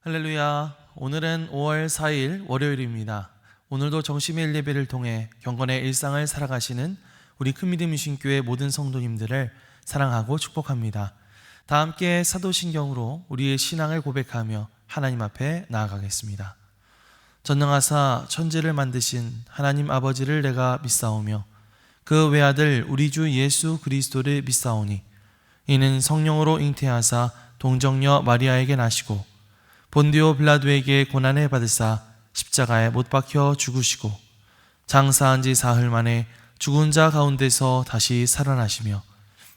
할렐루야. 오늘은 5월 4일 월요일입니다. 오늘도 정심의 예배를 통해 경건의 일상을 살아가시는 우리 큰믿음이신교회 모든 성도님들을 사랑하고 축복합니다. 다 함께 사도신경으로 우리의 신앙을 고백하며 하나님 앞에 나아가겠습니다. 전능하사 천지를 만드신 하나님 아버지를 내가 믿사오며 그 외아들 우리 주 예수 그리스도를 믿사오니 이는 성령으로 잉태하사 동정녀 마리아에게 나시고 본디오 빌라도에게 고난을 받으사 십자가에 못 박혀 죽으시고 장사한 지 사흘 만에 죽은 자 가운데서 다시 살아나시며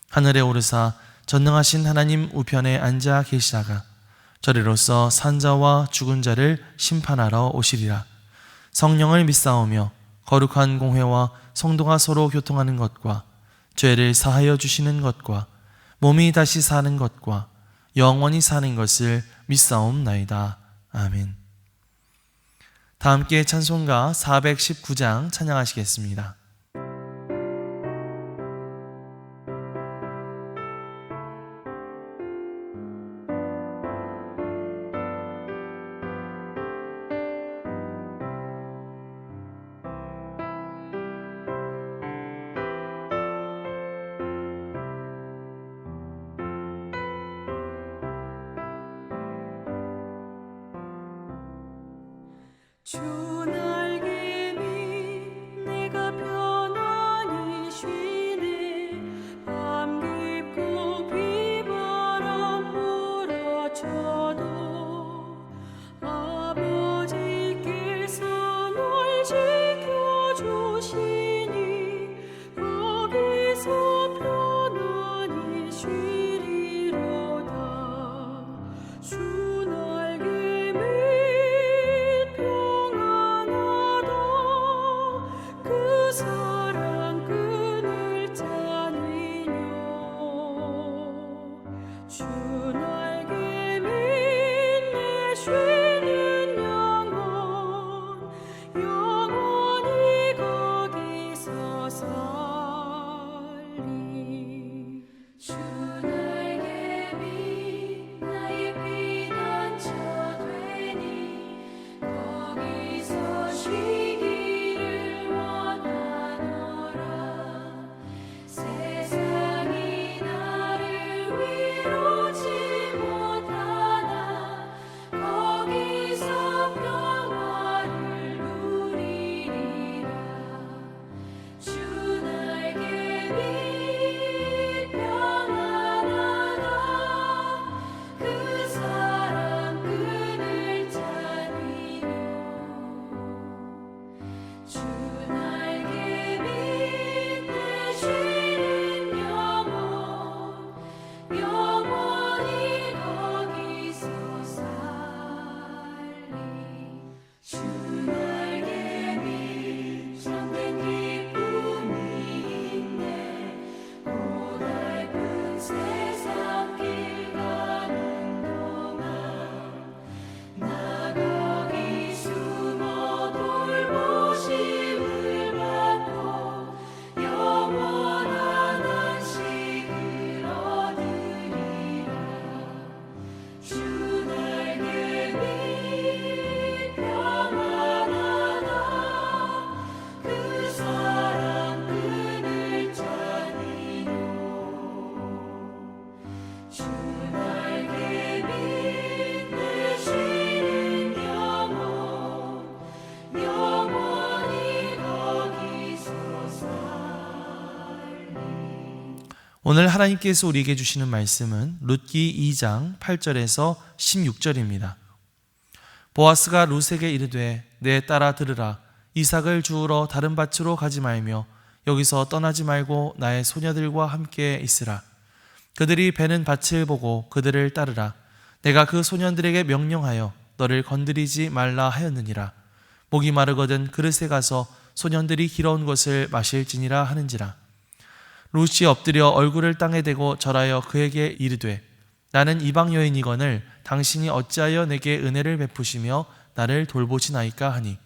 하늘에 오르사 전능하신 하나님 우편에 앉아 계시다가 저리로서 산자와 죽은 자를 심판하러 오시리라. 성령을 믿사오며 거룩한 공회와 성도가 서로 교통하는 것과 죄를 사하여 주시는 것과 몸이 다시 사는 것과 영원히 사는 것을 믿사옵나이다. 아멘. 다 함께 찬송가 419장 찬양하시겠습니다. 주 날개 밑 내가 편안히 쉬네. 밤 깊고 비바람 몰아쳐도 아버지께서 널 지켜주시니 거기서 편안히 쉬리로다. 주 날개 밑 그 사랑 끈을 짜니뇨. 주 날개 밑 내 쉬는 영혼 영원히 거기서 살리. 주 날개 밑 나의 피난처 되니 거기서 쉬기를 원하노라. 세상이 나를 위로치 못하나 거기서 평화를 누리리라. 주 날개 밑 평안하다. 그 사랑 끈을 짜니뇨. 주 날개 밑 내 쉬는 영혼 영원히 거기서 살리. 주 날개 밑 참된 기쁨이 있네. 고달픈 세상 길 가는 동안 나 거기 숨어 돌보심을 받고 영원한 안식을 얻으리라. 주 날개 밑 평안하다. 그 사랑 끈을 짜니뇨. 주 날개 밑 내 쉬는 영혼 영원히 거기서 살리. 오늘 하나님께서 우리에게 주시는 말씀은 룻기 2장 8절에서 16절입니다. 보아스가 룻에게 이르되 내 딸아 들으라. 이삭을 주우러 다른 밭으로 가지 말며 여기서 떠나지 말고 나의 소녀들과 함께 있으라. 그들이 베는 밭을 보고 그들을 따르라. 내가 그 소년들에게 명령하여 너를 건드리지 말라 하였느니라. 목이 마르거든 그릇에 가서 소년들이 길어온 것을 마실지니라 하는지라. 룻이 엎드려 얼굴을 땅에 대고 절하여 그에게 이르되 나는 이방 여인이거늘 당신이 어찌하여 내게 은혜를 베푸시며 나를 돌보시나이까 하니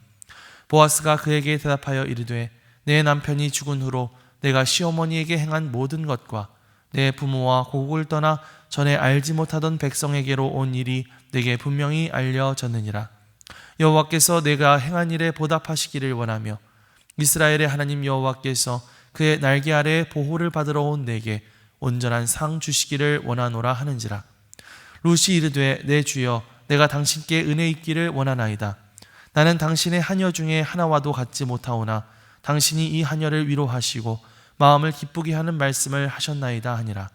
보아스가 그에게 대답하여 이르되 내 남편이 죽은 후로 내가 시어머니에게 행한 모든 것과 내 부모와 고국을 떠나 전에 알지 못하던 백성에게로 온 일이 내게 분명히 알려졌느니라. 여호와께서 내가 행한 일에 보답하시기를 원하며 이스라엘의 하나님 여호와께서 그의 날개 아래 보호를 받으러 온 내게 온전한 상 주시기를 원하노라 하는지라. 룻이 이르되 내 주여 내가 당신께 은혜 있기를 원하나이다. 나는 당신의 하녀 중에 하나와도 같지 못하오나 당신이 이 하녀를 위로하시고 마음을 기쁘게 하는 말씀을 하셨나이다 하니라.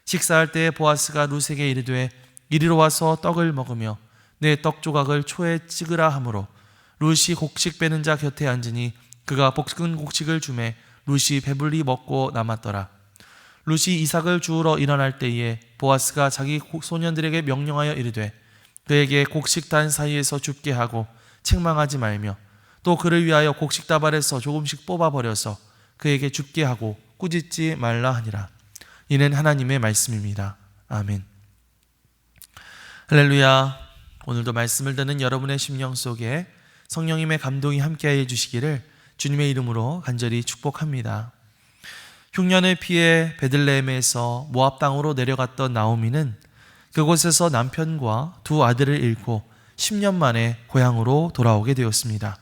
식사할 때에 보아스가 룻에게 이르되 이리로 와서 떡을 먹으며 내 떡 조각을 초에 찍으라 하므로 룻이 곡식 빼는 자 곁에 앉으니 그가 볶은 곡식을 주매 룻이 배불리 먹고 남았더라. 룻이 이삭을 주우러 일어날 때에 보아스가 자기 소년들에게 명령하여 이르되 그에게 곡식단 사이에서 줍게 하고 책망하지 말며 또 그를 위하여 곡식 다발에서 조금씩 뽑아버려서 그에게 줍게 하고 꾸짖지 말라 하니라. 이는 하나님의 말씀입니다. 아멘. 할렐루야. 오늘도 말씀을 듣는 여러분의 심령 속에 성령님의 감동이 함께하여 주시기를 주님의 이름으로 간절히 축복합니다. 흉년을 피해 베들레헴에서 모압 땅으로 내려갔던 나오미는 그곳에서 남편과 두 아들을 잃고 10년 만에 고향으로 돌아오게 되었습니다.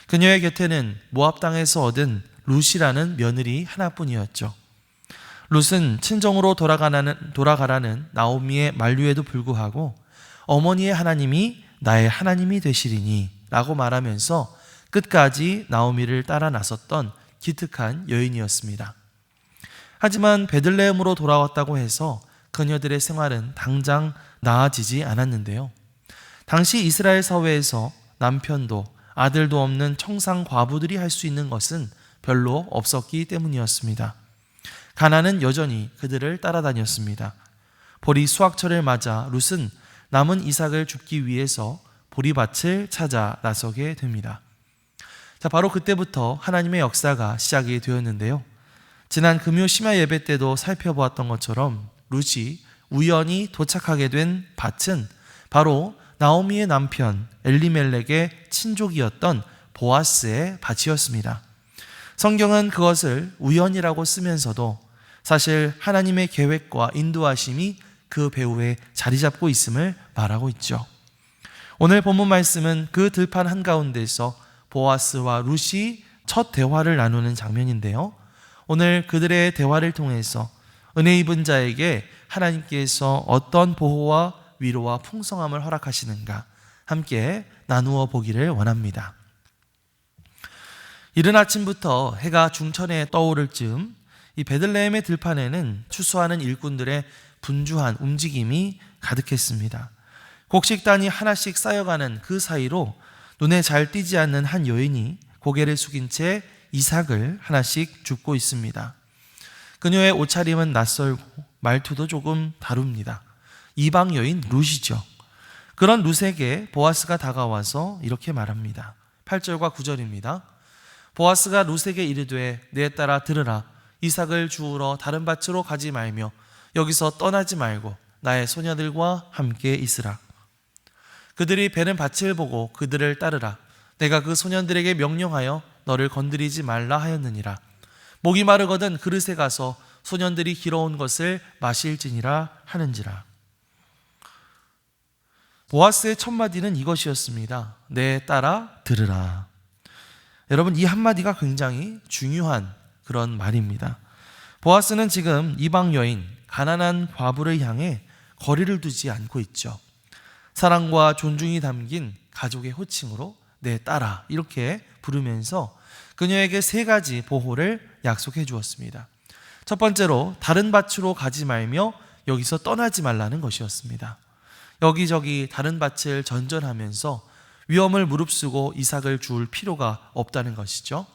그녀의 곁에는 모압 땅에서 얻은 룻이라는 며느리 하나뿐이었죠. 룻은 친정으로 돌아가라는 나오미의 만류에도 불구하고 어머니의 하나님이 나의 하나님이 되시리니 라고 말하면서 끝까지 나오미를 따라 나섰던 기특한 여인이었습니다. 하지만 베들레헴으로 돌아왔다고 해서 그녀들의 생활은 당장 나아지지 않았는데요. 당시 이스라엘 사회에서 남편도 아들도 없는 청상 과부들이 할 수 있는 것은 별로 없었기 때문이었습니다. 가나는 여전히 그들을 따라다녔습니다. 보리 수확철을 맞아 룻은 남은 이삭을 줍기 위해서 보리밭을 찾아 나서게 됩니다. 바로 그때부터 하나님의 역사가 시작이 되었는데요. 지난 금요 심야 예배 때도 살펴보았던 것처럼 룻이 우연히 도착하게 된 밭은 바로 나오미의 남편 엘리멜렉의 친족이었던 보아스의 밭이었습니다. 성경은 그것을 우연이라고 쓰면서도 사실 하나님의 계획과 인도하심이 그 배후에 자리 잡고 있음을 말하고 있죠. 오늘 본문 말씀은 그 들판 한가운데서 보아스와 룻이 첫 대화를 나누는 장면인데요. 오늘 그들의 대화를 통해서 은혜 입은 자에게 하나님께서 어떤 보호와 위로와 풍성함을 허락하시는가 함께 나누어 보기를 원합니다. 이른 아침부터 해가 중천에 떠오를 즈음 이 베들레헴의 들판에는 추수하는 일꾼들의 분주한 움직임이 가득했습니다. 곡식단이 하나씩 쌓여가는 그 사이로 눈에 잘 띄지 않는 한 여인이 고개를 숙인 채 이삭을 하나씩 줍고 있습니다. 그녀의 옷차림은 낯설고 말투도 조금 다릅니다. 이방 여인 룻이죠. 그런 룻에게 보아스가 다가와서 이렇게 말합니다. 8절과 9절입니다. 보아스가 룻에게 이르되 내 딸아 들으라. 이삭을 주우러 다른 밭으로 가지 말며 여기서 떠나지 말고 나의 소녀들과 함께 있으라. 그들이 베는 밭을 보고 그들을 따르라. 내가 그 소년들에게 명령하여 너를 건드리지 말라 하였느니라. 목이 마르거든 그릇에 가서 소년들이 길어온 것을 마실지니라 하는지라. 보아스의 첫 마디는 이것이었습니다. 내 딸아 들으라. 여러분, 이 한마디가 굉장히 중요한 그런 말입니다. 보아스는 지금 이방 여인 가난한 과부를 향해 거리를 두지 않고 있죠. 사랑과 존중이 담긴 가족의 호칭으로 내 딸아 이렇게 부르면서 그녀에게 세 가지 보호를 약속해 주었습니다. 첫 번째로 다른 밭으로 가지 말며 여기서 떠나지 말라는 것이었습니다. 여기저기 다른 밭을 전전하면서 위험을 무릅쓰고 이삭을 주울 필요가 없다는 것이죠.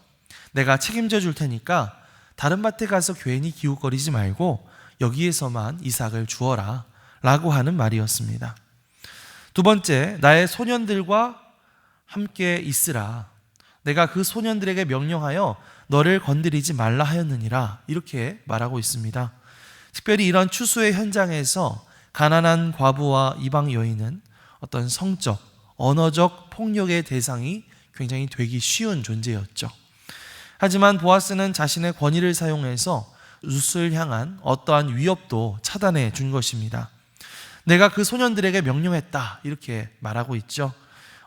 내가 책임져 줄 테니까 다른 밭에 가서 괜히 기웃거리지 말고 여기에서만 이삭을 주어라 라고 하는 말이었습니다. 두 번째, 나의 소년들과 함께 있으라. 내가 그 소년들에게 명령하여 너를 건드리지 말라 하였느니라 이렇게 말하고 있습니다. 특별히 이런 추수의 현장에서 가난한 과부와 이방 여인은 어떤 성적, 언어적 폭력의 대상이 굉장히 되기 쉬운 존재였죠. 하지만 보아스는 자신의 권위를 사용해서 룻을 향한 어떠한 위협도 차단해 준 것입니다. 내가 그 소년들에게 명령했다 이렇게 말하고 있죠.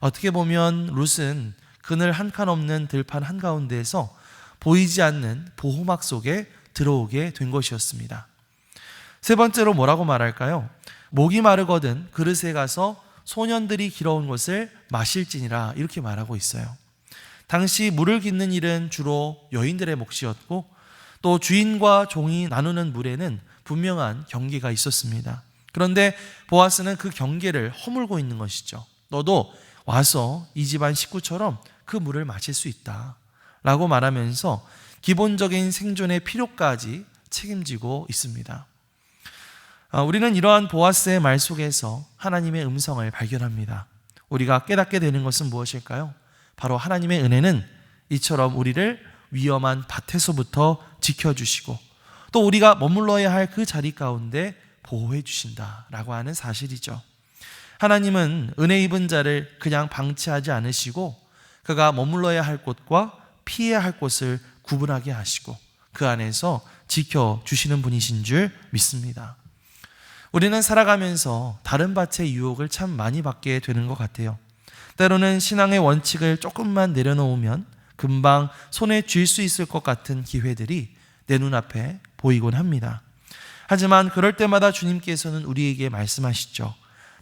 어떻게 보면 룻은 그늘 한 칸 없는 들판 한가운데에서 보이지 않는 보호막 속에 들어오게 된 것이었습니다. 세 번째로 뭐라고 말할까요? 목이 마르거든 그릇에 가서 소년들이 길어온 것을 마실지니라 이렇게 말하고 있어요. 당시 물을 깃는 일은 주로 여인들의 몫이었고 또 주인과 종이 나누는 물에는 분명한 경계가 있었습니다. 그런데 보아스는 그 경계를 허물고 있는 것이죠. 너도 와서 이 집안 식구처럼 그 물을 마실 수 있다 라고 말하면서 기본적인 생존의 필요까지 책임지고 있습니다. 우리는 이러한 보아스의 말 속에서 하나님의 음성을 발견합니다. 우리가 깨닫게 되는 것은 무엇일까요? 바로 하나님의 은혜는 이처럼 우리를 위험한 밭에서부터 지켜주시고 또 우리가 머물러야 할 그 자리 가운데 보호해 주신다라고 하는 사실이죠. 하나님은 은혜 입은 자를 그냥 방치하지 않으시고 그가 머물러야 할 곳과 피해야 할 곳을 구분하게 하시고 그 안에서 지켜주시는 분이신 줄 믿습니다. 우리는 살아가면서 다른 밭의 유혹을 참 많이 받게 되는 것 같아요. 때로는 신앙의 원칙을 조금만 내려놓으면 금방 손에 쥘 수 있을 것 같은 기회들이 내 눈앞에 보이곤 합니다. 하지만 그럴 때마다 주님께서는 우리에게 말씀하시죠.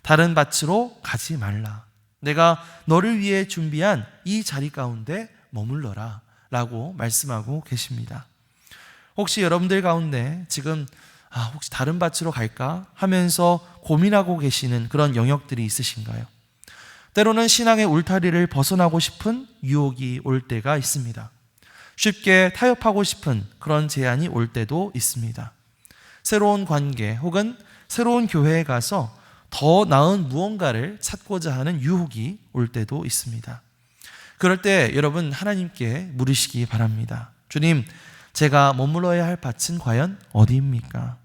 다른 밭으로 가지 말라. 내가 너를 위해 준비한 이 자리 가운데 머물러라 라고 말씀하고 계십니다. 혹시 여러분들 가운데 지금 혹시 다른 밭으로 갈까 하면서 고민하고 계시는 그런 영역들이 있으신가요? 때로는 신앙의 울타리를 벗어나고 싶은 유혹이 올 때가 있습니다. 쉽게 타협하고 싶은 그런 제안이 올 때도 있습니다. 새로운 관계 혹은 새로운 교회에 가서 더 나은 무언가를 찾고자 하는 유혹이 올 때도 있습니다. 그럴 때 여러분 하나님께 물으시기 바랍니다. 주님, 제가 머물러야 할 밭은 과연 어디입니까?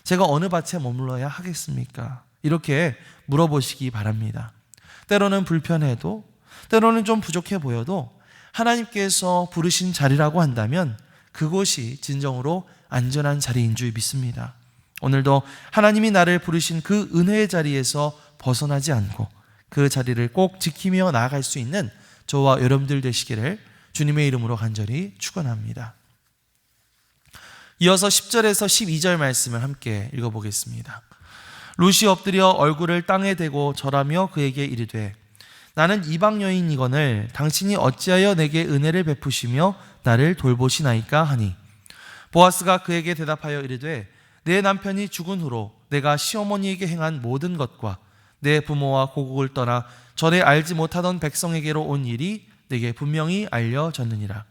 제가 어느 밭에 머물러야 하겠습니까? 이렇게 물어보시기 바랍니다. 때로는 불편해도 때로는 좀 부족해 보여도 하나님께서 부르신 자리라고 한다면 그곳이 진정으로 안전한 자리인 줄 믿습니다. 오늘도 하나님이 나를 부르신 그 은혜의 자리에서 벗어나지 않고 그 자리를 꼭 지키며 나아갈 수 있는 저와 여러분들 되시기를 주님의 이름으로 간절히 축원합니다. 이어서 10절에서 12절 말씀을 함께 읽어보겠습니다. 룻이 엎드려 얼굴을 땅에 대고 절하며 그에게 이르되 나는 이방 여인이거늘 당신이 어찌하여 내게 은혜를 베푸시며 나를 돌보시나이까 하니 보아스가 그에게 대답하여 이르되 내 남편이 죽은 후로 내가 시어머니에게 행한 모든 것과 내 부모와 고국을 떠나 전에 알지 못하던 백성에게로 온 일이 내게 분명히 알려졌느니라.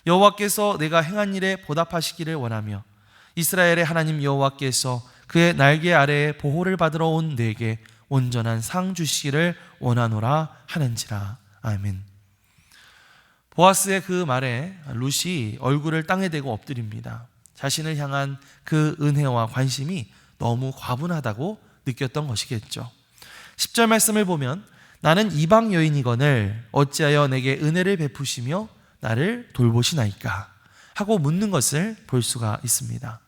여호와께서 내가 행한 일에 보답하시기를 원하며 이스라엘의 하나님 여호와께서 그의 날개 아래에 보호를 받으러 온 내게 온전한 상 주시기를 원하노라 하는지라. 아멘. 보아스의 그 말에 룻이 얼굴을 땅에 대고 엎드립니다. 자신을 향한 그 은혜와 관심이 너무 과분하다고 느꼈던 것이겠죠. 10절 말씀을 보면 나는 이방 여인이거늘 어찌하여 내게 은혜를 베푸시며 나를 돌보시나이까 하고 묻는 것을 볼 수가 있습니다.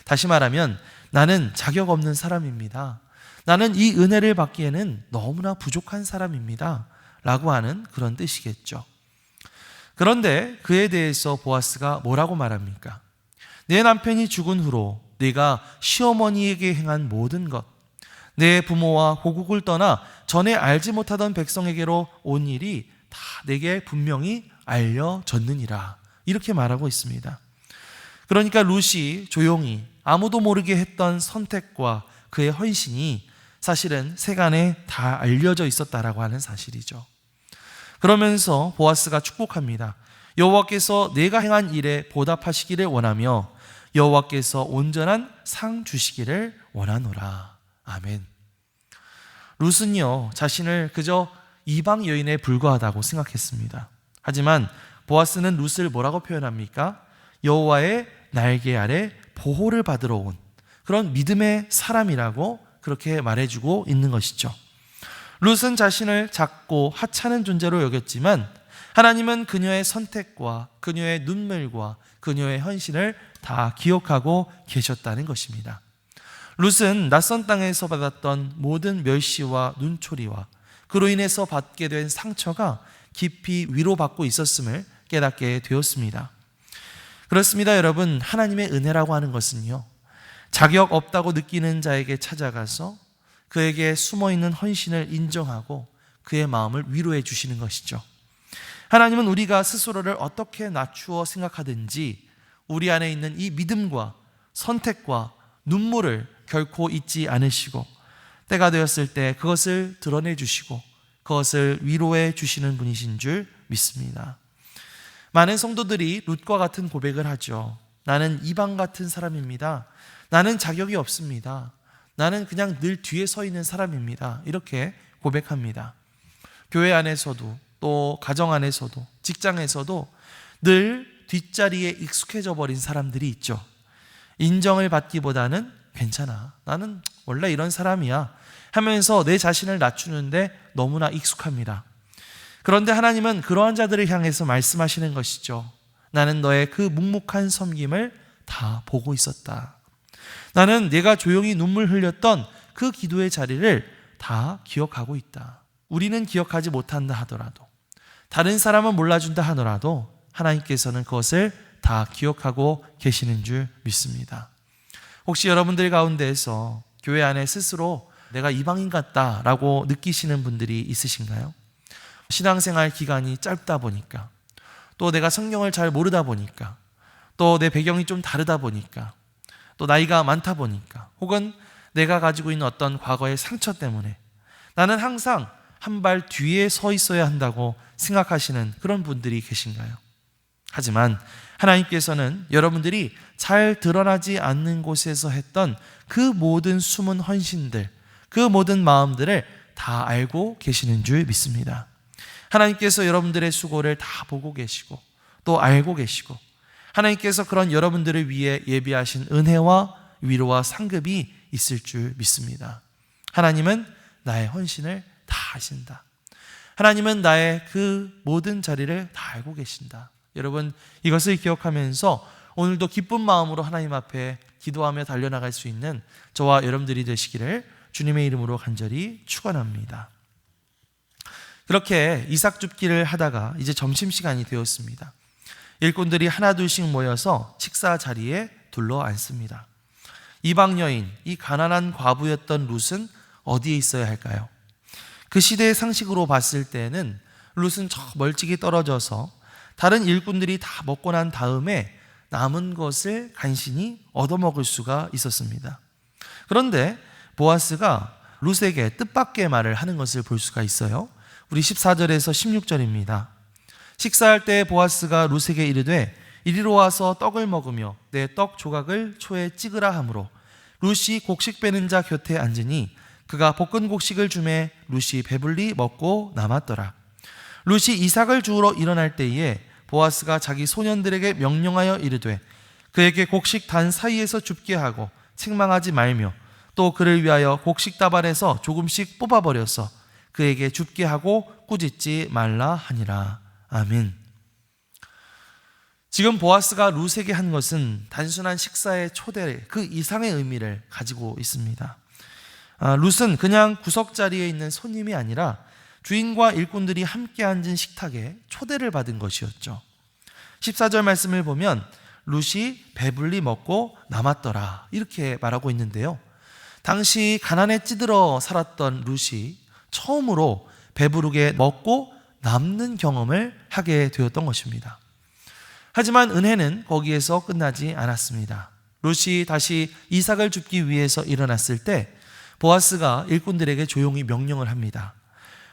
다시 말하면 나는 자격 없는 사람입니다. 나는 이 은혜를 받기에는 너무나 부족한 사람입니다 라고 하는 그런 뜻이겠죠. 그런데 그에 대해서 보아스가 뭐라고 말합니까? 내 남편이 죽은 후로 내가 시어머니에게 행한 모든 것, 내 부모와 고국을 떠나 전에 알지 못하던 백성에게로 온 일이 다 내게 분명히 알려졌느니라 이렇게 말하고 있습니다. 그러니까 룻이 조용히 아무도 모르게 했던 선택과 그의 헌신이 사실은 세간에 다 알려져 있었다라고 하는 사실이죠. 그러면서 보아스가 축복합니다. 여호와께서 내가 행한 일에 보답하시기를 원하며 여호와께서 온전한 상 주시기를 원하노라. 아멘. 룻은요 자신을 그저 이방 여인에 불과하다고 생각했습니다. 하지만 보아스는 룻을 뭐라고 표현합니까? 여호와의 날개 아래 보호를 받으러 온 그런 믿음의 사람이라고 그렇게 말해주고 있는 것이죠. 룻은 자신을 작고 하찮은 존재로 여겼지만 하나님은 그녀의 선택과 그녀의 눈물과 그녀의 헌신을 다 기억하고 계셨다는 것입니다. 룻은 낯선 땅에서 받았던 모든 멸시와 눈초리와 그로 인해서 받게 된 상처가 깊이 위로받고 있었음을 깨닫게 되었습니다. 그렇습니다, 여러분. 하나님의 은혜라고 하는 것은요, 자격 없다고 느끼는 자에게 찾아가서 그에게 숨어있는 헌신을 인정하고 그의 마음을 위로해 주시는 것이죠. 하나님은 우리가 스스로를 어떻게 낮추어 생각하든지 우리 안에 있는 이 믿음과 선택과 눈물을 결코 잊지 않으시고 때가 되었을 때 그것을 드러내 주시고 그것을 위로해 주시는 분이신 줄 믿습니다. 많은 성도들이 룻과 같은 고백을 하죠. 나는 이방 같은 사람입니다. 나는 자격이 없습니다. 나는 그냥 늘 뒤에 서 있는 사람입니다. 이렇게 고백합니다. 교회 안에서도 또 가정 안에서도 직장에서도 늘 뒷자리에 익숙해져 버린 사람들이 있죠. 인정을 받기보다는 괜찮아, 나는 원래 이런 사람이야 하면서 내 자신을 낮추는데 너무나 익숙합니다. 그런데 하나님은 그러한 자들을 향해서 말씀하시는 것이죠. 나는 너의 그 묵묵한 섬김을 다 보고 있었다. 나는 네가 조용히 눈물 흘렸던 그 기도의 자리를 다 기억하고 있다. 우리는 기억하지 못한다 하더라도, 다른 사람은 몰라준다 하더라도 하나님께서는 그것을 다 기억하고 계시는 줄 믿습니다. 혹시 여러분들 가운데에서 교회 안에 스스로 내가 이방인 같다라고 느끼시는 분들이 있으신가요? 신앙생활 기간이 짧다 보니까, 또 내가 성경을 잘 모르다 보니까, 또 내 배경이 좀 다르다 보니까, 또 나이가 많다 보니까, 혹은 내가 가지고 있는 어떤 과거의 상처 때문에 나는 항상 한 발 뒤에 서 있어야 한다고 생각하시는 그런 분들이 계신가요? 하지만 하나님께서는 여러분들이 잘 드러나지 않는 곳에서 했던 그 모든 숨은 헌신들, 그 모든 마음들을 다 알고 계시는 줄 믿습니다. 하나님께서 여러분들의 수고를 다 보고 계시고 또 알고 계시고, 하나님께서 그런 여러분들을 위해 예비하신 은혜와 위로와 상급이 있을 줄 믿습니다. 하나님은 나의 헌신을 다 아신다. 하나님은 나의 그 모든 자리를 다 알고 계신다. 여러분, 이것을 기억하면서 오늘도 기쁜 마음으로 하나님 앞에 기도하며 달려나갈 수 있는 저와 여러분들이 되시기를 주님의 이름으로 간절히 축원합니다. 그렇게 이삭 줍기를 하다가 이제 점심시간이 되었습니다. 일꾼들이 하나둘씩 모여서 식사 자리에 둘러 앉습니다. 이방 여인, 이 가난한 과부였던 룻은 어디에 있어야 할까요? 그 시대의 상식으로 봤을 때는 룻은 저 멀찍이 떨어져서 다른 일꾼들이 다 먹고 난 다음에 남은 것을 간신히 얻어먹을 수가 있었습니다. 그런데 보아스가 룻에게 뜻밖의 말을 하는 것을 볼 수가 있어요. 우리 14절에서 16절입니다. 식사할 때 보아스가 룻에게 이르되 이리로 와서 떡을 먹으며 내 떡 조각을 초에 찍으라 하므로 룻이 곡식 빼는 자 곁에 앉으니 그가 볶은 곡식을 주매 룻이 배불리 먹고 남았더라. 룻이 이삭을 주우러 일어날 때에 보아스가 자기 소년들에게 명령하여 이르되 그에게 곡식 단 사이에서 줍게 하고 책망하지 말며 또 그를 위하여 곡식 다발에서 조금씩 뽑아버려서 그에게 줍게 하고 꾸짖지 말라 하니라. 아멘. 지금 보아스가 룻에게 한 것은 단순한 식사의 초대 그 이상의 의미를 가지고 있습니다. 룻은 그냥 구석자리에 있는 손님이 아니라 주인과 일꾼들이 함께 앉은 식탁에 초대를 받은 것이었죠. 14절 말씀을 보면 룻이 배불리 먹고 남았더라 이렇게 말하고 있는데요. 당시 가난에 찌들어 살았던 룻이 처음으로 배부르게 먹고 남는 경험을 하게 되었던 것입니다. 하지만 은혜는 거기에서 끝나지 않았습니다. 룻이 다시 이삭을 줍기 위해서 일어났을 때 보아스가 일꾼들에게 조용히 명령을 합니다.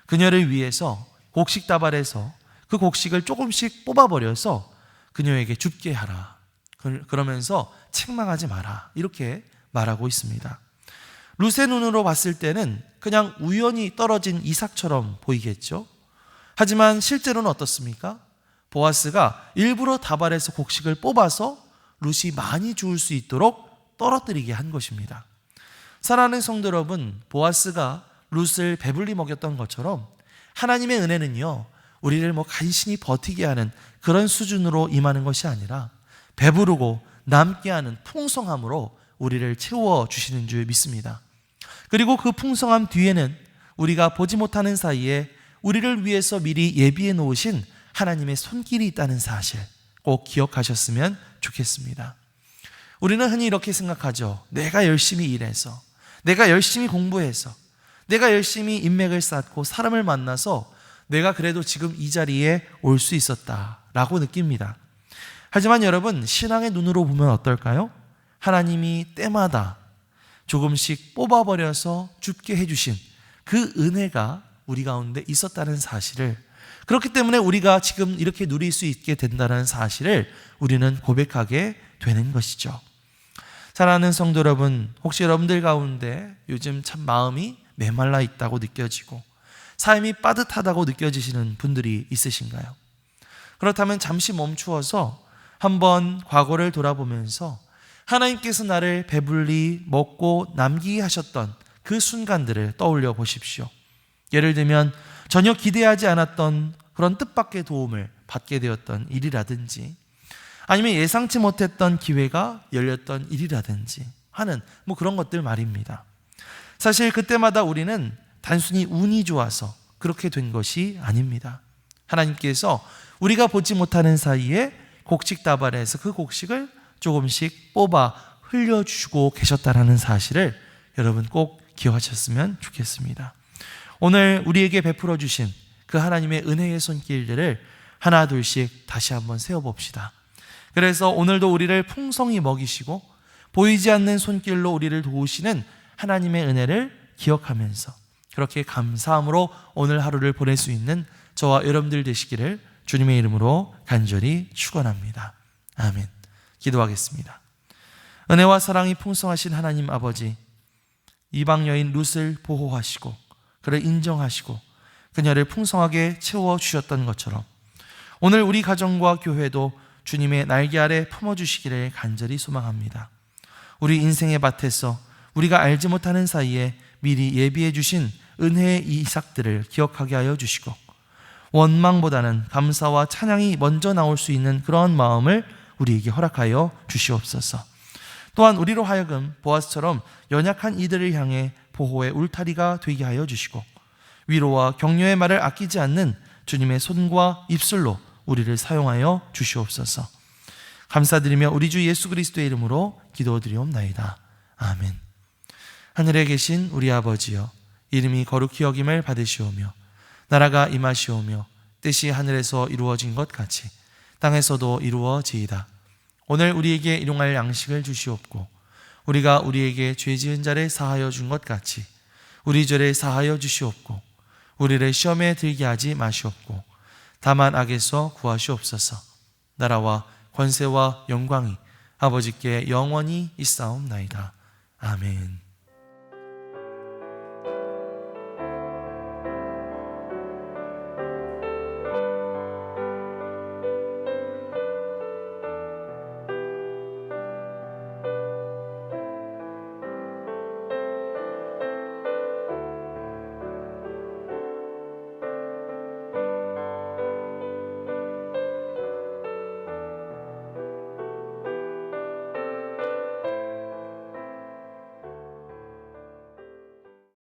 그녀를 위해서 곡식 다발에서 그 곡식을 조금씩 뽑아버려서 그녀에게 줍게 하라. 그러면서 책망하지 마라. 이렇게 말하고 있습니다. 룻의 눈으로 봤을 때는 그냥 우연히 떨어진 이삭처럼 보이겠죠. 하지만 실제로는 어떻습니까? 보아스가 일부러 다발에서 곡식을 뽑아서 룻이 많이 주울 수 있도록 떨어뜨리게 한 것입니다. 사랑하는 성도 여러분, 보아스가 룻을 배불리 먹였던 것처럼 하나님의 은혜는요, 우리를 간신히 버티게 하는 그런 수준으로 임하는 것이 아니라 배부르고 남게 하는 풍성함으로 우리를 채워주시는 줄 믿습니다. 그리고 그 풍성함 뒤에는 우리가 보지 못하는 사이에 우리를 위해서 미리 예비해 놓으신 하나님의 손길이 있다는 사실 꼭 기억하셨으면 좋겠습니다. 우리는 흔히 이렇게 생각하죠. 내가 열심히 일해서, 내가 열심히 공부해서, 내가 열심히 인맥을 쌓고 사람을 만나서 내가 그래도 지금 이 자리에 올 수 있었다라고 느낍니다. 하지만 여러분, 신앙의 눈으로 보면 어떨까요? 하나님이 때마다 조금씩 뽑아버려서 줍게 해주신 그 은혜가 우리 가운데 있었다는 사실을, 그렇기 때문에 우리가 지금 이렇게 누릴 수 있게 된다는 사실을 우리는 고백하게 되는 것이죠. 사랑하는 성도 여러분, 혹시 여러분들 가운데 요즘 참 마음이 메말라 있다고 느껴지고 삶이 빠듯하다고 느껴지시는 분들이 있으신가요? 그렇다면 잠시 멈추어서 한번 과거를 돌아보면서 하나님께서 나를 배불리 먹고 남기게 하셨던 그 순간들을 떠올려 보십시오. 예를 들면 전혀 기대하지 않았던 그런 뜻밖의 도움을 받게 되었던 일이라든지, 아니면 예상치 못했던 기회가 열렸던 일이라든지 하는 그런 것들 말입니다. 사실 그때마다 우리는 단순히 운이 좋아서 그렇게 된 것이 아닙니다. 하나님께서 우리가 보지 못하는 사이에 곡식다발에서 그 곡식을 조금씩 뽑아 흘려주고 계셨다는 사실을 여러분 꼭 기억하셨으면 좋겠습니다. 오늘 우리에게 베풀어 주신 그 하나님의 은혜의 손길들을 하나 둘씩 다시 한번 세워봅시다. 그래서 오늘도 우리를 풍성히 먹이시고 보이지 않는 손길로 우리를 도우시는 하나님의 은혜를 기억하면서 그렇게 감사함으로 오늘 하루를 보낼 수 있는 저와 여러분들 되시기를 주님의 이름으로 간절히 축원합니다. 아멘. 기도하겠습니다. 은혜와 사랑이 풍성하신 하나님 아버지, 이방 여인 룻을 보호하시고 그를 인정하시고 그녀를 풍성하게 채워주셨던 것처럼 오늘 우리 가정과 교회도 주님의 날개 아래 품어주시기를 간절히 소망합니다. 우리 인생의 밭에서 우리가 알지 못하는 사이에 미리 예비해 주신 은혜의 이삭들을 기억하게 하여 주시고 원망보다는 감사와 찬양이 먼저 나올 수 있는 그런 마음을 우리에게 허락하여 주시옵소서. 또한 우리로 하여금 보아스처럼 연약한 이들을 향해 보호의 울타리가 되게 하여 주시고 위로와 격려의 말을 아끼지 않는 주님의 손과 입술로 우리를 사용하여 주시옵소서. 감사드리며 우리 주 예수 그리스도의 이름으로 기도드리옵나이다. 아멘. 하늘에 계신 우리 아버지여, 이름이 거룩히 여김을 받으시오며 나라가 임하시오며 뜻이 하늘에서 이루어진 것 같이 땅에서도 이루어지이다. 오늘 우리에게 일용할 양식을 주시옵고 우리가 우리에게 죄 지은 자를 사하여 준 것 같이 우리 죄를 사하여 주시옵고 우리를 시험에 들게 하지 마시옵고 다만 악에서 구하시옵소서. 나라와 권세와 영광이 아버지께 영원히 있사옵나이다. 아멘.